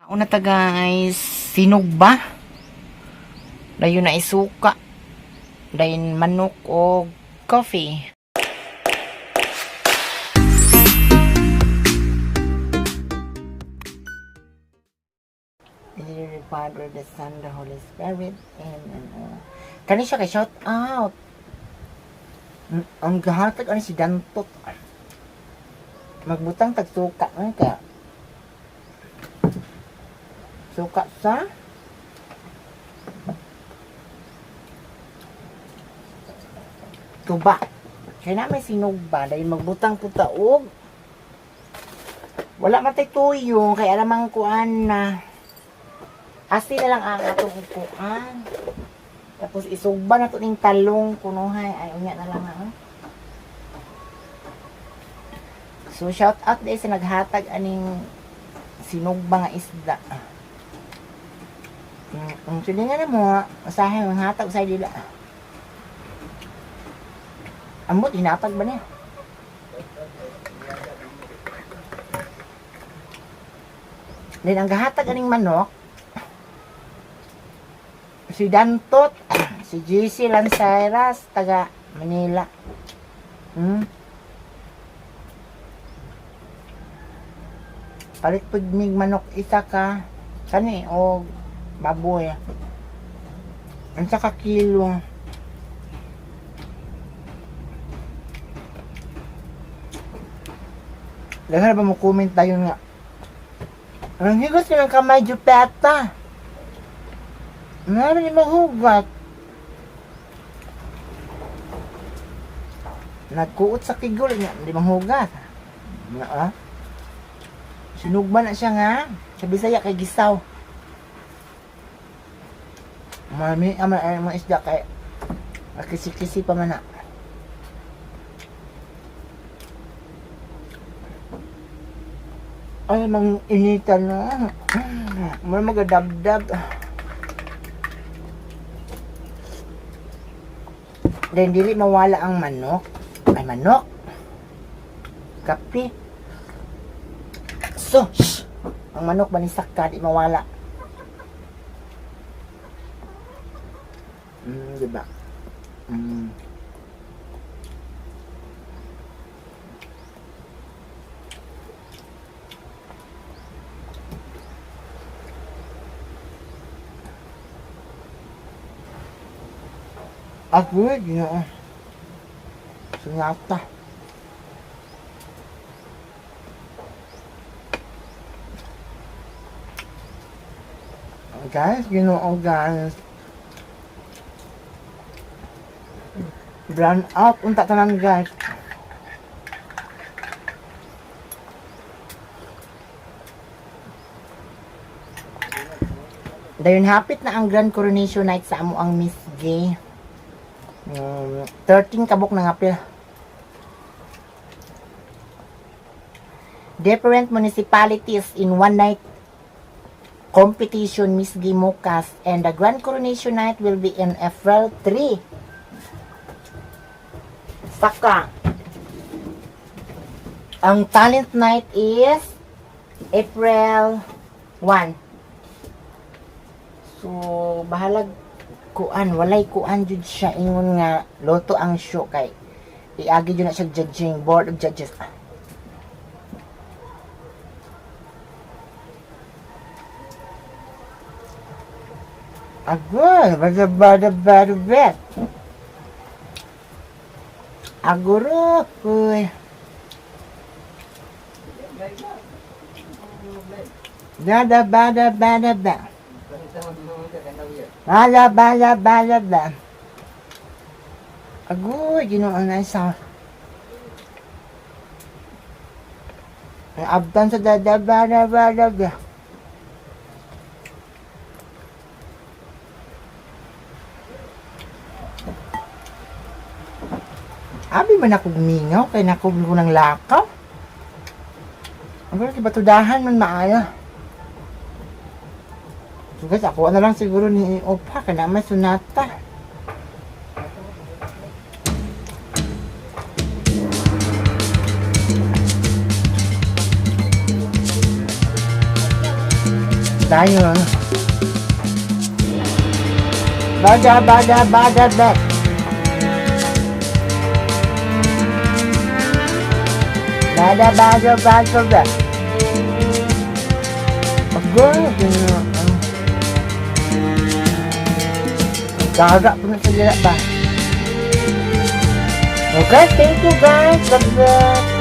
Una ta guys, sinugba. Dayon na isuka. Dayon manok o coffee. In the name of the Father, the Son, the Holy Spirit, Amen. Kani siya kay shout out. Ang gahatag ani si Dantot. Magbutang tagsuka man ka. Suka sa tuba. Kaya na may sinugba. Dahil magbutang po taog. Wala matay tuyong. Kaya namang kuan na. Asti na lang ang atong upuan. Tapos isugba na ito ng talong. Kunuhay. Ay, unya na lang ha. So, shout out dahil sa naghatag aning sinugba nga isda. Sige nga na mo, usahin ang hatag sa dila. Ambot, hinapag ba niya? Then, ang gahatag aning manok, si Dantot, si JC Lanceras, taga Manila. Palit po mig manok isa ka, kani, o baboy. Ang saka kilo. Lahat ba mo comment tayo nga? Ang higot ka ng kamay, Jupeta. Meron yung mahugat. Nagkuot sa kigol niya, hindi mahugat. Sinugba na siya nga. Sa Bisaya kay Gisaw. Marami ang mga isda kay kisi-kisi pa man na. Ay, mang initan na. May magadabdab. Then, dili mawala ang manok. Ay, manok. Kape. So, shh. Ang manok banisak ka, di mawala. Diba? Ako yun, sunyata. Guys, ginoo guys. Brown out, unta tanan guys. Dayon hapit na ang Grand Coronation Night sa amo ang Miss Gay. 13 kabok ng April. Different municipalities in one night competition Miss Gay Mukas, and the Grand Coronation Night will be in April 3. Saka ang talent night is April 1. So bahalag kuan, walay kuan jud siya ingon nga loto ang show kay iagi jud na siya judging board of judges. Agol, bada bet. Aguro, kuy. Bada. Bala. Agoy, ginoo na isa. Ang abdan sa bala. Abi man ako gumingaw, kaya nakublo ko ng lakaw. Ang gano'n, batudahan man maaya. So guys, ako na lang siguro ni Opa, kaya naman sunata. Tayo na. Bada, bet. Bada, bet. Gagak pun sa ba? Okay, thank you guys. God bless.